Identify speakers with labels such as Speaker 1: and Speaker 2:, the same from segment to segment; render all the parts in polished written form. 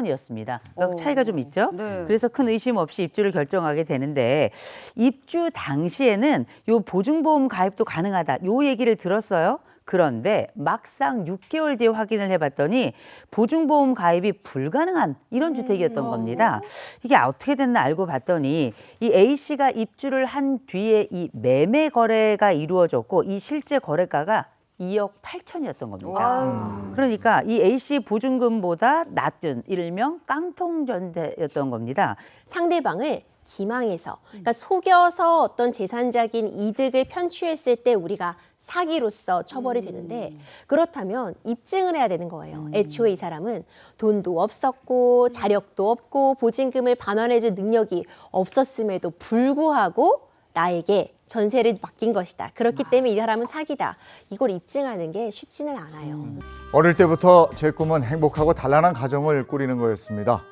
Speaker 1: 6천이었습니다. 그러니까 차이가 좀 있죠.
Speaker 2: 네.
Speaker 1: 그래서 큰 의심 없이 입주를 결정하게 되는데 입주 당시에는 요 보증보험 가입도 가능하다. 요 얘기를 들었어요. 그런데 막상 6개월 뒤에 확인을 해봤더니 보증보험 가입이 불가능한 이런 주택이었던 겁니다. 이게 어떻게 됐나 알고 봤더니 이 A씨가 입주를 한 뒤에 이 매매 거래가 이루어졌고 이 실제 거래가가 2억 8천이었던 겁니다. 그러니까 이 A씨 보증금보다 낮은 일명 깡통전세였던 겁니다.
Speaker 3: 상대방을 기망해서, 그러니까 속여서 어떤 재산적인 이득을 편취했을 때 우리가 사기로서 처벌이 되는데, 그렇다면 입증을 해야 되는 거예요. 애초에 이 사람은 돈도 없었고 자력도 없고 보증금을 반환해줄 능력이 없었음에도 불구하고 나에게 전세를 맡긴 것이다. 그렇기 때문에 이 사람은 사기다. 이걸 입증하는 게 쉽지는 않아요.
Speaker 4: 어릴 때부터 제 꿈은 행복하고 단란한 가정을 꾸리는 거였습니다.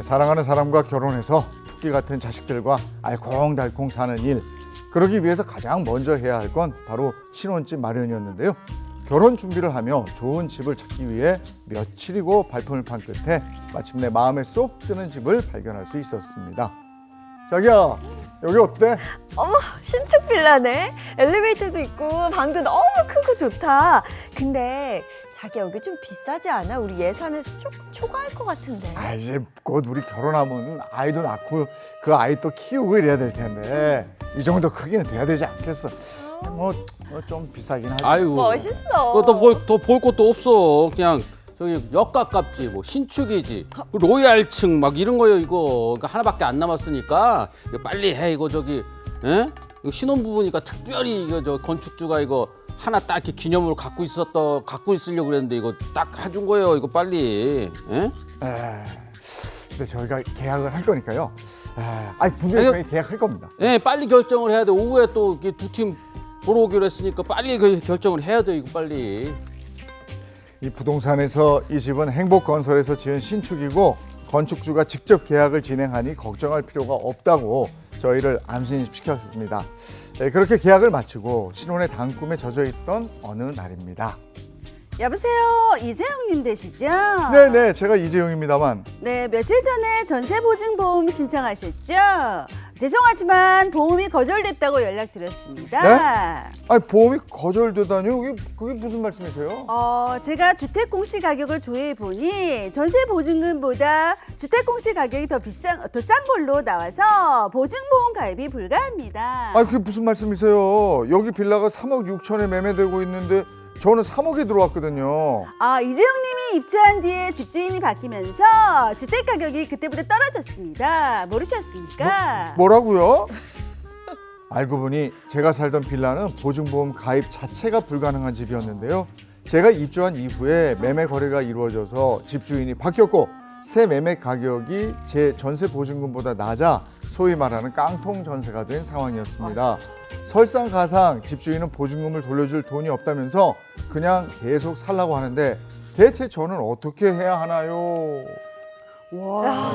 Speaker 4: 사랑하는 사람과 결혼해서 토끼 같은 자식들과 알콩달콩 사는 일. 그러기 위해서 가장 먼저 해야 할 건 바로 신혼집 마련이었는데요. 결혼 준비를 하며 좋은 집을 찾기 위해 며칠이고 발품을 판 끝에 마침내 마음에 쏙 드는 집을 발견할 수 있었습니다. 자기야, 여기 어때?
Speaker 2: 어머, 신축 빌라네. 엘리베이터도 있고 방도 너무 크고 좋다. 근데 자기야, 여기 좀 비싸지 않아? 우리 예산에서 조금 초과할 것 같은데.
Speaker 4: 아, 이제 곧 우리 결혼하면 아이도 낳고 그 아이 또 키우고 이래야 될 텐데 이 정도 크기는 돼야 되지 않겠어? 뭐 좀 비싸긴 하지.
Speaker 5: 아이고.
Speaker 2: 멋있어.
Speaker 5: 더 볼 것도 없어. 그냥 저기 역 가깝지, 뭐 신축이지, 로얄층 막 이런 거요 이거. 그러니까 하나밖에 안 남았으니까 이거 빨리 해 이거 저기. 에? 이거 신혼부부니까 특별히 이거 저 건축주가 이거 하나 딱 이렇게 기념으로 갖고 있으려고 그랬는데 이거 딱 해준 거예요. 이거 빨리. 에?
Speaker 4: 근데 저희가 계약을 할 거니까요. 아니 분명히 저희 계약할 겁니다.
Speaker 5: 예, 빨리 결정을 해야 돼. 오후에 또 두 팀 보러 오기로 했으니까 빨리 결정을 해야 돼 이거 빨리.
Speaker 4: 이 부동산에서 이 집은 행복건설에서 지은 신축이고 건축주가 직접 계약을 진행하니 걱정할 필요가 없다고 저희를 안심시켰습니다. 그렇게 계약을 마치고 신혼의 단꿈에 젖어있던 어느 날입니다.
Speaker 6: 여보세요, 이재용님 되시죠?
Speaker 4: 네네, 제가 이재용입니다만.
Speaker 6: 네, 며칠 전에 전세보증보험 신청하셨죠? 죄송하지만 보험이 거절됐다고 연락드렸습니다.
Speaker 4: 네? 아니 보험이 거절되다니요? 그게 무슨 말씀이세요?
Speaker 6: 제가 주택 공시 가격을 조회해 보니 전세 보증금보다 주택 공시 가격이 더 싼 걸로 나와서 보증보험 가입이 불가합니다.
Speaker 4: 아니 그게 무슨 말씀이세요? 여기 빌라가 3억 6천에 매매되고 있는데 저는 3억에 들어왔거든요.
Speaker 6: 이재용님이 입주한 뒤에 집주인이 바뀌면서 주택 가격이 그때보다 떨어졌습니다. 모르셨습니까?
Speaker 4: 뭐라고요? 알고 보니 제가 살던 빌라는 보증보험 가입 자체가 불가능한 집이었는데요. 제가 입주한 이후에 매매 거래가 이루어져서 집주인이 바뀌었고 새 매매 가격이 제 전세 보증금보다 낮아 소위 말하는 깡통 전세가 된 상황이었습니다. 설상가상 집주인은 보증금을 돌려줄 돈이 없다면서 그냥 계속 살라고 하는데 대체 저는 어떻게 해야 하나요?
Speaker 2: 와,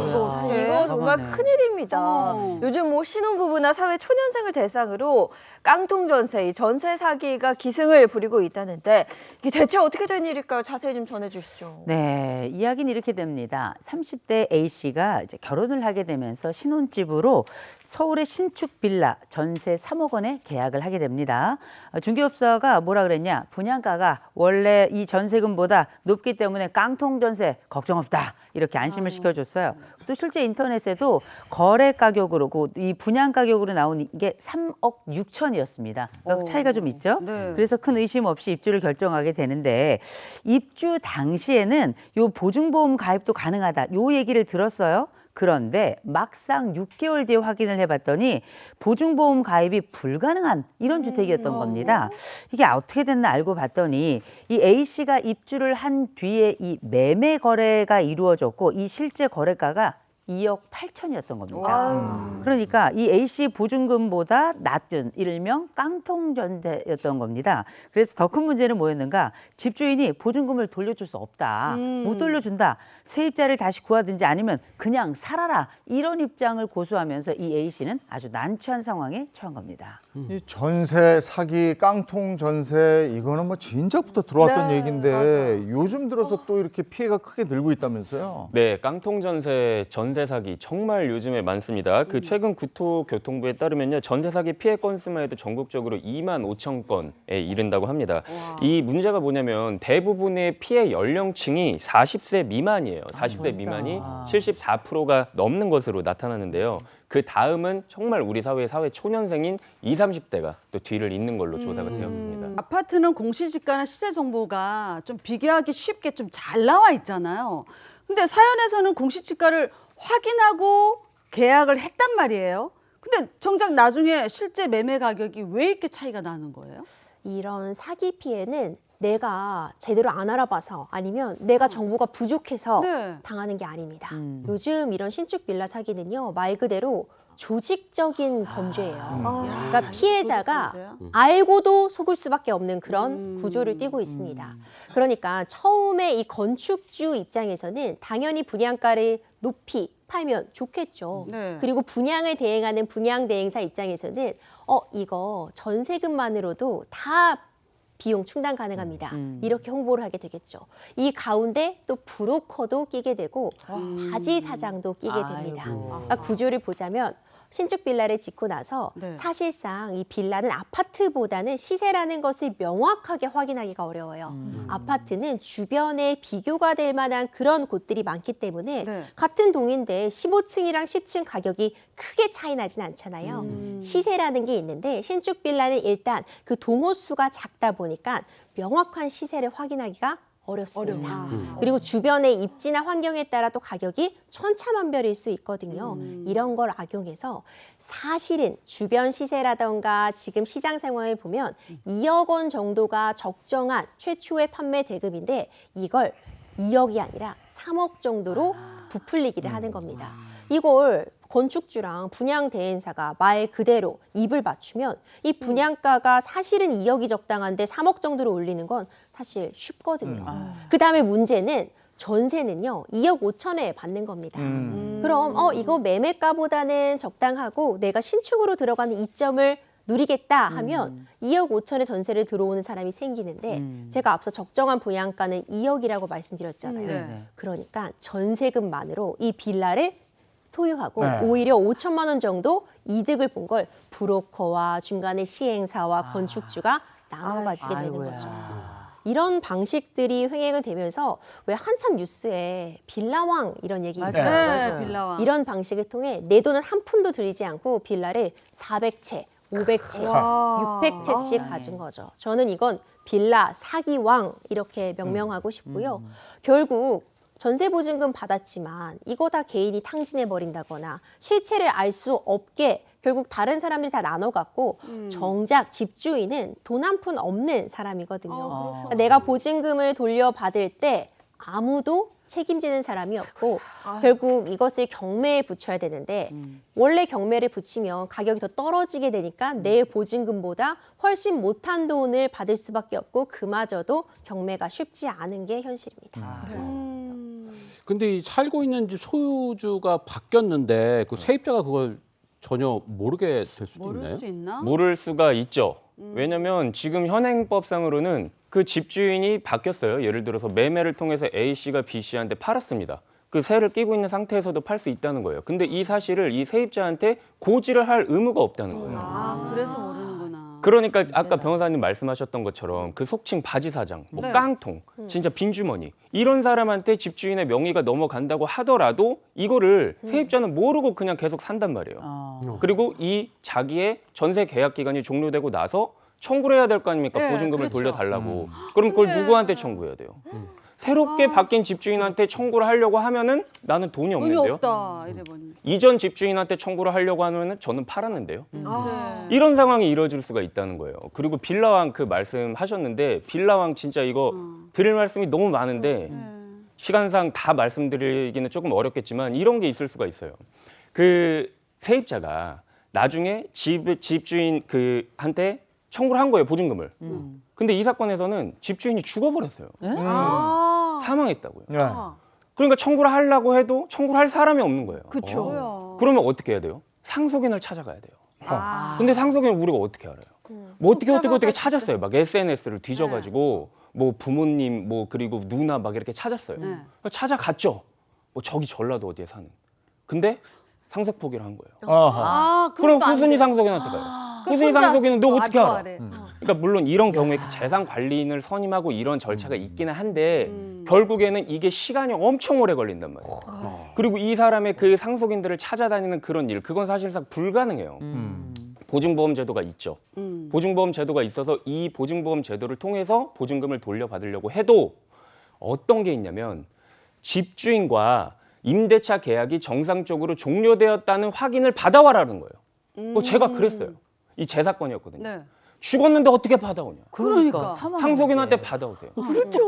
Speaker 2: 이거 정말
Speaker 1: 가만해.
Speaker 2: 큰일입니다. 요즘 뭐 신혼부부나 사회 초년생을 대상으로 깡통 전세, 이 전세 사기가 기승을 부리고 있다는데 이게 대체 어떻게 된 일일까요? 자세히 좀 전해주시죠.
Speaker 1: 네, 이야기는 이렇게 됩니다. 30대 A씨가 이제 결혼을 하게 되면서 신혼집으로 서울의 신축 빌라 전세 3억 원에 계약을 하게 됩니다. 중개업자가 뭐라 그랬냐? 분양가가 원래 이 전세금보다 높기 때문에 깡통 전세 걱정 없다. 이렇게 안심을 시켜줬어요. 또 실제 인터넷에도 거래 가격으로 이 분양 가격으로 나온 게 3억 6천이었습니다. 그러니까 차이가 좀 있죠.
Speaker 2: 네.
Speaker 1: 그래서 큰 의심 없이 입주를 결정하게 되는데 입주 당시에는 요 보증보험 가입도 가능하다. 요 얘기를 들었어요. 그런데 막상 6개월 뒤에 확인을 해봤더니 보증보험 가입이 불가능한 이런 주택이었던 겁니다. 이게 어떻게 됐나 알고 봤더니 이 A씨가 입주를 한 뒤에 이 매매 거래가 이루어졌고 이 실제 거래가가 2억 8천이었던 겁니다. 그러니까 이 A씨 보증금보다 낮은 일명 깡통 전세였던 겁니다. 그래서 더 큰 문제는 뭐였는가? 집주인이 보증금을 돌려줄 수 없다. 못 돌려준다. 세입자를 다시 구하든지 아니면 그냥 살아라. 이런 입장을 고수하면서 이 A씨는 아주 난처한 상황에 처한 겁니다.
Speaker 4: 이 전세 사기, 깡통 전세 이거는 뭐 진작부터 들어왔던
Speaker 2: 네,
Speaker 4: 얘기인데
Speaker 2: 맞아요.
Speaker 4: 요즘 들어서 또 이렇게 피해가 크게 늘고 있다면서요?
Speaker 7: 네, 깡통 전세, 전세 사기 정말 요즘에 많습니다. 그 최근 국토교통부에 따르면요, 전세 사기 피해 건수만 해도 전국적으로 2만 5천 건에 이른다고 합니다. 이 문제가 뭐냐면 대부분의 피해 연령층이 40세 미만이에요. 40세 미만이 74%가 넘는 것으로 나타나는데요. 그 다음은 정말 우리 사회의 사회 초년생인 20, 30대가 또 뒤를 잇는 걸로 조사가 되었습니다.
Speaker 6: 아파트는 공시지가나 시세 정보가 좀 비교하기 쉽게 좀 잘 나와 있잖아요. 근데 사연에서는 공시지가를 확인하고 계약을 했단 말이에요. 근데 정작 나중에 실제 매매 가격이 왜 이렇게 차이가 나는 거예요?
Speaker 3: 이런 사기 피해는 내가 제대로 안 알아봐서 아니면 내가 정보가 부족해서
Speaker 6: 네.
Speaker 3: 당하는 게 아닙니다. 요즘 이런 신축 빌라 사기는요, 말 그대로 조직적인 범죄예요. 그러니까 피해자가 알고도 속을 수밖에 없는 그런 구조를 띠고 있습니다. 그러니까 처음에 이 건축주 입장에서는 당연히 분양가를 높이 팔면 좋겠죠.
Speaker 6: 네.
Speaker 3: 그리고 분양을 대행하는 분양대행사 입장에서는 이거 전세금만으로도 다 비용 충당 가능합니다. 이렇게 홍보를 하게 되겠죠. 이 가운데 또 브로커도 끼게 되고 바지 사장도 끼게 됩니다. 그러니까 구조를 보자면 신축 빌라를 짓고 나서
Speaker 6: 네.
Speaker 3: 사실상 이 빌라는 아파트보다는 시세라는 것을 명확하게 확인하기가 어려워요. 아파트는 주변에 비교가 될 만한 그런 곳들이 많기 때문에
Speaker 6: 네.
Speaker 3: 같은 동인데 15층이랑 10층 가격이 크게 차이 나진 않잖아요. 시세라는 게 있는데 신축 빌라는 일단 그 동호 수가 작다 보니까 명확한 시세를 확인하기가 어렵습니다. 그리고 주변의 입지나 환경에 따라 또 가격이 천차만별일 수 있거든요. 이런 걸 악용해서 사실은 주변 시세라던가 지금 시장 상황을 보면 2억 원 정도가 적정한 최초의 판매 대금인데 이걸 2억이 아니라 3억 정도로 부풀리기를 하는 겁니다. 이걸 건축주랑 분양 대행사가 말 그대로 입을 맞추면 이 분양가가 사실은 2억이 적당한데 3억 정도로 올리는 건 사실 쉽거든요. 그다음에 문제는 전세는요 2억 5천에 받는 겁니다. 그럼 이거 매매가보다는 적당하고 내가 신축으로 들어가는 이점을 누리겠다 하면 2억 5천에 전세를 들어오는 사람이 생기는데 제가 앞서 적정한 분양가는 2억이라고 말씀드렸잖아요.
Speaker 6: 네.
Speaker 3: 그러니까 전세금만으로 이 빌라를 소유하고
Speaker 4: 네.
Speaker 3: 오히려 5천만 원 정도 이득을 본 걸 브로커와 중간에 시행사와 건축주가 나눠 가지게 되는
Speaker 1: 아이고야.
Speaker 3: 거죠. 이런 방식들이 횡행을 되면서 왜 한참 뉴스에 빌라왕 이런 얘기
Speaker 1: 맞아요.
Speaker 3: 있잖아요.
Speaker 6: 네, 빌라왕.
Speaker 3: 이런 방식을 통해 내 돈은 한 푼도 들이지 않고 빌라를 400채, 500채,
Speaker 6: 와.
Speaker 3: 600채씩 가진 거죠. 저는 이건 빌라 사기왕 이렇게 명명하고 싶고요. 결국 전세보증금 받았지만 이거 다 개인이 탕진해버린다거나 실체를 알 수 없게 결국 다른 사람들이 다 나눠 갖고 정작 집주인은 돈 한 푼 없는 사람이거든요. 그러니까 내가 보증금을 돌려받을 때 아무도 책임지는 사람이 없고 결국 이것을 경매에 붙여야 되는데 원래 경매를 붙이면 가격이 더 떨어지게 되니까 내 보증금보다 훨씬 못한 돈을 받을 수밖에 없고 그마저도 경매가 쉽지 않은 게 현실입니다.
Speaker 5: 근데 이 살고 있는 집 소유주가 바뀌었는데 그 세입자가 그걸 전혀 모르게 될 수도
Speaker 6: 모를
Speaker 5: 있나요?
Speaker 6: 수 있나?
Speaker 7: 모를 수가 있죠. 왜냐면 지금 현행법상으로는 그 집주인이 바뀌었어요. 예를 들어서 매매를 통해서 A씨가 B씨한테 팔았습니다. 그 세를 끼고 있는 상태에서도 팔 수 있다는 거예요. 근데 이 사실을 이 세입자한테 고지를 할 의무가 없다는 거예요.
Speaker 6: 아, 그래서 모르는구나.
Speaker 7: 그러니까 아까 변호사님 말씀하셨던 것처럼 그 속칭 바지 사장, 뭐
Speaker 6: 네.
Speaker 7: 깡통, 진짜 빈주머니 이런 사람한테 집주인의 명의가 넘어간다고 하더라도 이거를 세입자는 모르고 그냥 계속 산단 말이에요. 그리고 이 자기의 전세 계약 기간이 종료되고 나서 청구를 해야 될 거 아닙니까?
Speaker 6: 네,
Speaker 7: 보증금을
Speaker 6: 그렇죠.
Speaker 7: 돌려달라고. 그럼 그걸
Speaker 6: 근데-
Speaker 7: 누구한테 청구해야 돼요? 새롭게 바뀐 집주인한테 청구를 하려고 하면은 나는 돈이
Speaker 6: 돈이
Speaker 7: 없는데요.
Speaker 6: 없다 이래 보니.
Speaker 7: 이전 집주인한테 청구를 하려고 하면은 저는 팔았는데요.
Speaker 6: 아.
Speaker 7: 이런 상황이 이루어질 수가 있다는 거예요. 그리고 빌라왕 그 말씀하셨는데 빌라왕 진짜 이거 드릴 말씀이 너무 많은데 시간상 다 말씀드리기는 조금 어렵겠지만 이런 게 있을 수가 있어요. 그 세입자가 나중에 집주인 한테 청구를 한 거예요, 보증금을. 근데 이 사건에서는 집주인이 죽어버렸어요. 사망했다고요.
Speaker 4: 네.
Speaker 7: 그러니까 청구를 하려고 해도 청구를 할 사람이 없는 거예요.
Speaker 2: 그렇죠.
Speaker 7: 그러면 어떻게 해야 돼요? 상속인을 찾아가야 돼요. 근데 상속인을 우리가 어떻게 알아요? 뭐 어떻게 찾았어요. 막 SNS를 뒤져가지고 뭐 부모님 뭐 그리고 누나 막 이렇게 찾았어요. 찾아갔죠. 뭐 저기 전라도 어디에 사는. 근데 상속 포기를 한 거예요.
Speaker 4: 아하.
Speaker 7: 그럼 후순위 상속인한테 가요. 후순위 상속인은 너 어떻게 알아?
Speaker 6: 래
Speaker 7: 그러니까 물론 이런 경우에 그 재산 관리인을 선임하고 이런 절차가 있기는 한데 결국에는 이게 시간이 엄청 오래 걸린단 말이에요. 그리고 이 사람의 그 상속인들을 찾아다니는 그런 일, 그건 사실상 불가능해요. 보증보험 제도가 있죠. 보증보험 제도가 있어서 이 보증보험 제도를 통해서 보증금을 돌려받으려고 해도 어떤 게 있냐면 집주인과 임대차 계약이 정상적으로 종료되었다는 확인을 받아와라는 거예요. 제가 그랬어요. 이 제 사건이었거든요.
Speaker 6: 네.
Speaker 7: 죽었는데 어떻게 받아오냐?
Speaker 6: 그러니까.
Speaker 7: 상속인한테 받아오세요.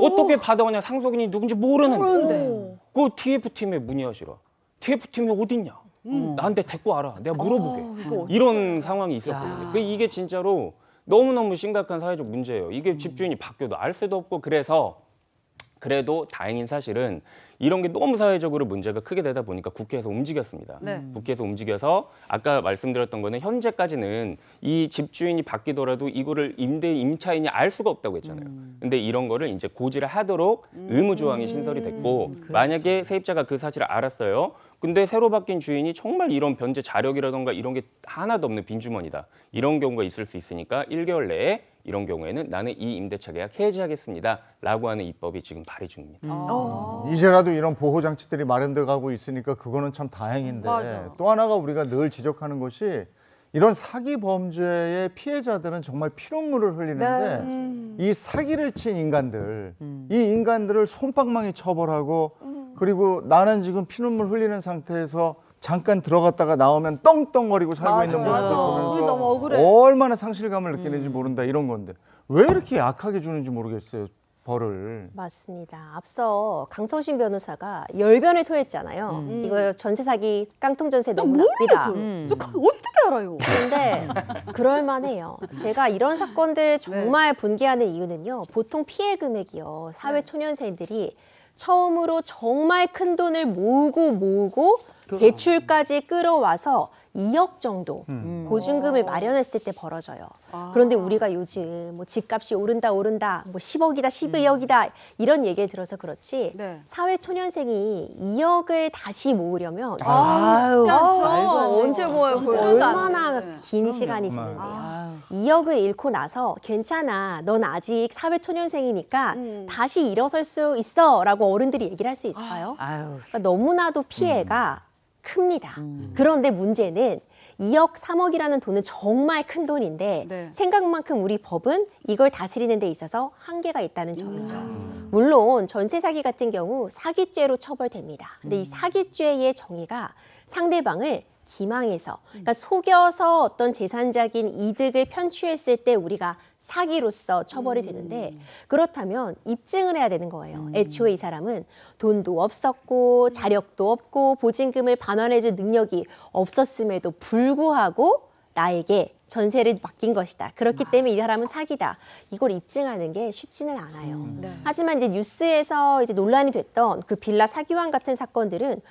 Speaker 7: 어떻게 받아오냐? 상속인이 누군지 모르는데. 그 TF팀에 문의하시라. TF팀이 어딨냐? 나한테 데리고 와라. 내가 물어보게. 이런 상황이 있었거든요. 이게 진짜로 너무너무 심각한 사회적 문제예요. 이게 집주인이 바뀌어도 알 수도 없고 그래서 그래도 다행인 사실은 이런 게 너무 사회적으로 문제가 크게 되다 보니까 국회에서 움직였습니다.
Speaker 6: 네.
Speaker 7: 국회에서 움직여서 아까 말씀드렸던 거는 현재까지는 이 집주인이 바뀌더라도 이거를 임차인이 알 수가 없다고 했잖아요. 근데 이런 거를 이제 고지를 하도록 의무 조항이 신설이 됐고 만약에 세입자가 그 사실을 알았어요. 근데 새로 바뀐 주인이 정말 이런 변제 자력이라던가 이런 게 하나도 없는 빈주머니다. 이런 경우가 있을 수 있으니까 1개월 내에 이런 경우에는 나는 이 임대차 계약 해지하겠습니다. 라고 하는 입법이 지금 발의 중입니다.
Speaker 4: 이제라도 이런 보호 장치들이 마련돼 가고 있으니까 그거는 참 다행인데
Speaker 6: 맞아.
Speaker 4: 또 하나가 우리가 늘 지적하는 것이 이런 사기 범죄의 피해자들은 정말 피눈물을 흘리는데 이 사기를 친 인간들, 이 인간들을 솜방망이 처벌하고 그리고 나는 지금 피눈물 흘리는 상태에서 잠깐 들어갔다가 나오면 떵떵거리고 살고 있는 모습을
Speaker 6: 그게 너무
Speaker 4: 보면서
Speaker 6: 억울해.
Speaker 4: 얼마나 상실감을 느끼는지 모른다 이런 건데 왜 이렇게 약하게 주는지 모르겠어요, 벌을.
Speaker 3: 맞습니다. 앞서 강서신 변호사가 열변을 토했잖아요. 이거 전세 사기, 깡통 전세 너무 나쁘다.
Speaker 2: 어떻게 알아요?
Speaker 3: 근데 그럴만해요. 제가 이런 사건들 정말 분개하는 이유는요. 보통 피해 금액이요. 사회 초년생들이 처음으로 정말 큰 돈을 모으고 대출까지 끌어와서 2억 정도 보증금을 마련했을 때 벌어져요. 그런데 우리가 요즘 뭐 집값이 오른다 뭐 10억이다 12억이다 이런 얘기를 들어서 그렇지
Speaker 6: 네.
Speaker 3: 사회 초년생이 2억을 다시 모으려면
Speaker 1: 아유,
Speaker 2: 언제 모아요? 그걸?
Speaker 3: 얼마나
Speaker 6: 네.
Speaker 3: 긴 시간이 드는데요. 2억을 잃고 나서 괜찮아. 넌 아직 사회 초년생이니까 다시 일어설 수 있어 라고 어른들이 얘기를 할 수 있을까요?
Speaker 1: 아유.
Speaker 3: 그러니까 너무나도 피해가 큽니다. 그런데 문제는 2억, 3억이라는 돈은 정말 큰 돈인데
Speaker 6: 네.
Speaker 3: 생각만큼 우리 법은 이걸 다스리는 데 있어서 한계가 있다는 점이죠. 물론 전세 사기 같은 경우 사기죄로 처벌됩니다. 근데 이 사기죄의 정의가 상대방을 기망해서, 그러니까 속여서 어떤 재산적인 이득을 편취했을 때 우리가 사기로서 처벌이 되는데 그렇다면 입증을 해야 되는 거예요. 애초에 이 사람은 돈도 없었고 자력도 없고 보증금을 반환해줄 능력이 없었음에도 불구하고 나에게 전세를 맡긴 것이다. 그렇기 때문에 이 사람은 사기다. 이걸 입증하는 게 쉽지는 않아요. 하지만 이제 뉴스에서 이제 논란이 됐던 그 빌라 사기왕 같은 사건들은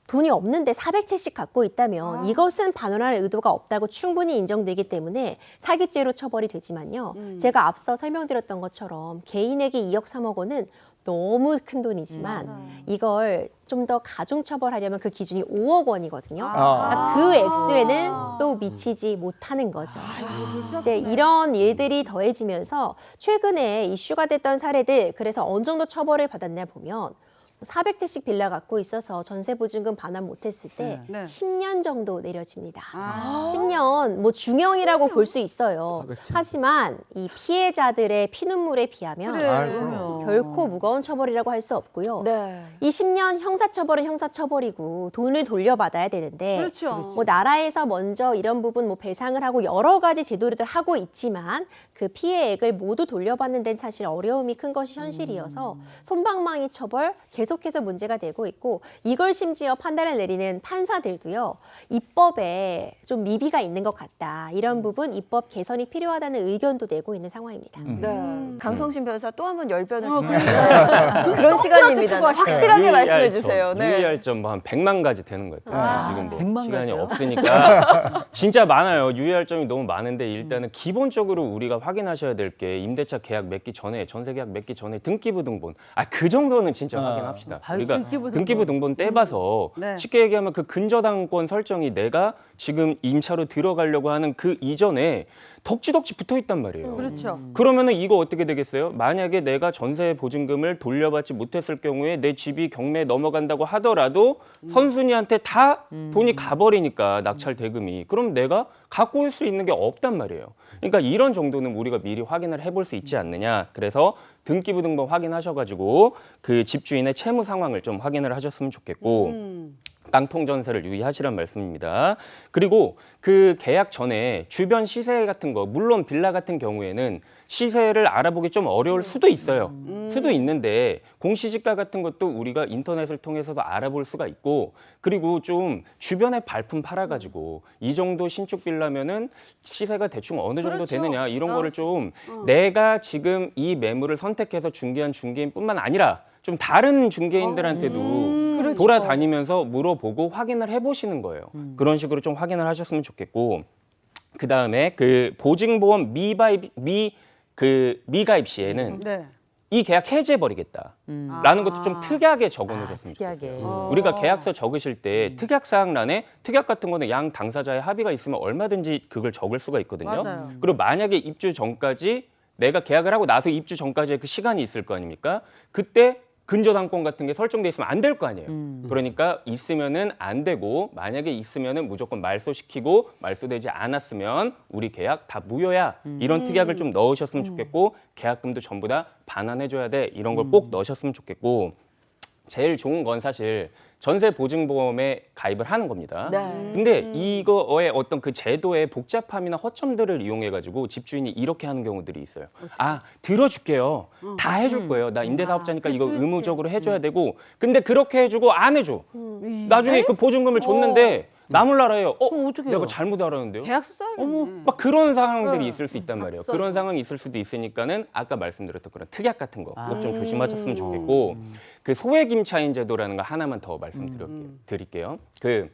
Speaker 3: 돈이 없는데 400채씩 갖고 있다면 이것은 반환할 의도가 없다고 충분히 인정되기 때문에 사기죄로 처벌이 되지만요. 제가 앞서 설명드렸던 것처럼 개인에게 2억 3억 원은 너무 큰 돈이지만 이걸 좀 더 가중처벌하려면 그 기준이 5억 원이거든요. 그러니까 그 액수에는 또 미치지 못하는 거죠. 이제 이런 일들이 더해지면서 최근에 이슈가 됐던 사례들, 그래서 어느 정도 처벌을 받았냐 보면 400채씩 빌라 갖고 있어서 전세 보증금 반환 못했을 때
Speaker 6: 네.
Speaker 3: 10년 정도 내려집니다.
Speaker 6: 아.
Speaker 3: 10년 뭐 중형이라고 볼 수 있어요. 하지만 이 피해자들의 피눈물에 비하면
Speaker 6: 그래.
Speaker 4: 아이, 그럼요.
Speaker 3: 결코 무거운 처벌이라고 할 수 없고요.
Speaker 2: 네.
Speaker 3: 이 10년 형사처벌은 형사처벌이고 돈을 돌려받아야 되는데
Speaker 6: 그렇죠.
Speaker 3: 뭐 나라에서 먼저 이런 부분 뭐 배상을 하고 여러 가지 제도를 하고 있지만 그 피해액을 모두 돌려받는 데는 사실 어려움이 큰 것이 현실이어서 솜방망이 처벌 계속해서 문제가 되고 있고 이걸 심지어 판단을 내리는 판사들도요. 입법에 좀 미비가 있는 것 같다. 이런 부분 입법 개선이 필요하다는 의견도 내고 있는 상황입니다.
Speaker 2: 네. 강성신 변호사 또 한 번 열변을
Speaker 6: 그러니까.
Speaker 2: 그런 시간입니다.
Speaker 6: 듣고
Speaker 2: 확실하게 말씀해 주세요. 네.
Speaker 7: 유의할 점 뭐 한 100만 가지 되는 것 같아요. 지금 뭐
Speaker 1: 100만
Speaker 7: 시간이
Speaker 1: 가지요?
Speaker 7: 없으니까 진짜 많아요. 유의할 점이 너무 많은데 일단은 기본적으로 우리가 확인하셔야 될 게 임대차 계약 맺기 전에 전세 계약 맺기 전에 등기부등본 그 정도는 진짜 확인합시다.
Speaker 1: 바로
Speaker 7: 우리가
Speaker 1: 등기부등본.
Speaker 7: 등기부등본 떼봐서
Speaker 6: 네.
Speaker 7: 쉽게 얘기하면 그 근저당권 설정이 내가 지금 임차로 들어가려고 하는 그 이전에 덕지덕지 붙어 있단 말이에요.
Speaker 6: 그렇죠.
Speaker 7: 그러면은 이거 어떻게 되겠어요? 만약에 내가 전세 보증금을 돌려받지 못했을 경우에 내 집이 경매에 넘어간다고 하더라도 선순위한테 다 돈이 가버리니까 낙찰 대금이 그럼 내가 갖고 올 수 있는 게 없단 말이에요. 그러니까 이런 정도는 우리가 미리 확인을 해볼 수 있지 않느냐. 그래서 등기부등본 확인하셔가지고 그 집주인의 채무 상황을 좀 확인을 하셨으면 좋겠고 깡통 전세를 유의하시란 말씀입니다. 그리고 그 계약 전에 주변 시세 같은 거, 물론 빌라 같은 경우에는 시세를 알아보기 좀 어려울 수도 있어요. 수도 있는데 공시지가 같은 것도 우리가 인터넷을 통해서도 알아볼 수가 있고 그리고 좀 주변에 발품 팔아가지고 이 정도 신축 빌라면은 시세가 대충 어느 정도
Speaker 6: 그렇죠.
Speaker 7: 되느냐 이런 거를 좀 내가 지금 이 매물을 선택해서 중개한 중개인뿐만 아니라 좀 다른 중개인들한테도 돌아다니면서 물어보고 확인을 해보시는 거예요. 그런 식으로 좀 확인을 하셨으면 좋겠고 그 다음에 그 보증보험 미가입 시에는
Speaker 6: 네.
Speaker 7: 이 계약 해제해버리겠다라는 것도 좀 특이하게 적어놓으셨으면
Speaker 1: 특이하게.
Speaker 7: 좋겠어요. 우리가 계약서 적으실 때 특약사항란에 특약 같은 거는 양 당사자의 합의가 있으면 얼마든지 그걸 적을 수가 있거든요.
Speaker 6: 맞아요.
Speaker 7: 그리고 만약에 입주 전까지 내가 계약을 하고 나서 입주 전까지의 그 시간이 있을 거 아닙니까? 그때 근저당권 같은 게 설정돼 있으면 안 될 거 아니에요. 그러니까 있으면은 안 되고 만약에 있으면은 무조건 말소시키고 말소되지 않았으면 우리 계약 다 무효야. 이런 특약을 좀 넣으셨으면 좋겠고 계약금도 전부 다 반환해줘야 돼. 이런 걸 꼭 넣으셨으면 좋겠고 제일 좋은 건 사실 전세 보증보험에 가입을 하는 겁니다.
Speaker 2: 네.
Speaker 7: 근데 이거의 어떤 그 제도의 복잡함이나 허점들을 이용해 가지고 집주인이 이렇게 하는 경우들이 있어요. 아, 들어줄게요. 다 해줄 거예요. 나 임대사업자니까 이거 의무적으로 해줘야 되고. 근데 그렇게 해주고 안 해줘. 나중에 그 보증금을 줬는데 나몰라라예요.
Speaker 1: 어떡해요?
Speaker 7: 내가 잘못 알았는데요.
Speaker 6: 계약서 써야겠네.
Speaker 7: 막 그런 상황들이 있을 수 있단 말이에요.
Speaker 6: 맞어요.
Speaker 7: 그런 상황이 있을 수도 있으니까는 아까 말씀드렸던 그런 특약 같은 거 꼭 좀 조심하셨으면 좋겠고 그 소액 임차인 제도라는 거 하나만 더 말씀드릴게요. 그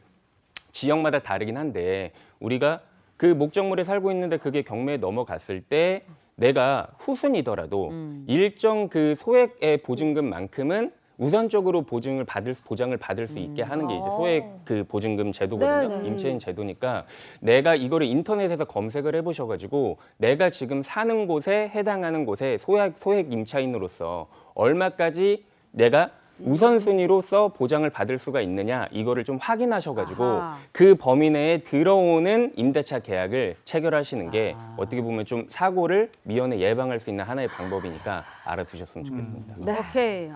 Speaker 7: 지역마다 다르긴 한데 우리가 그 목적물에 살고 있는데 그게 경매에 넘어갔을 때 내가 후순이더라도 일정 그 소액의 보증금만큼은 우선적으로 보장을 받을 수 있게 하는 게 이제 소액 그 보증금 제도거든요.
Speaker 2: 네네.
Speaker 7: 임차인 제도니까 내가 이거를 인터넷에서 검색을 해보셔가지고 내가 지금 사는 곳에 해당하는 곳에 소액 임차인으로서 얼마까지 내가 우선순위로서 보장을 받을 수가 있느냐 이거를 좀 확인하셔가지고
Speaker 6: 아하.
Speaker 7: 그 범위 내에 들어오는 임대차 계약을 체결하시는 게 어떻게 보면 좀 사고를 미연에 예방할 수 있는 하나의 방법이니까 알아두셨으면 좋겠습니다.
Speaker 6: 오케이.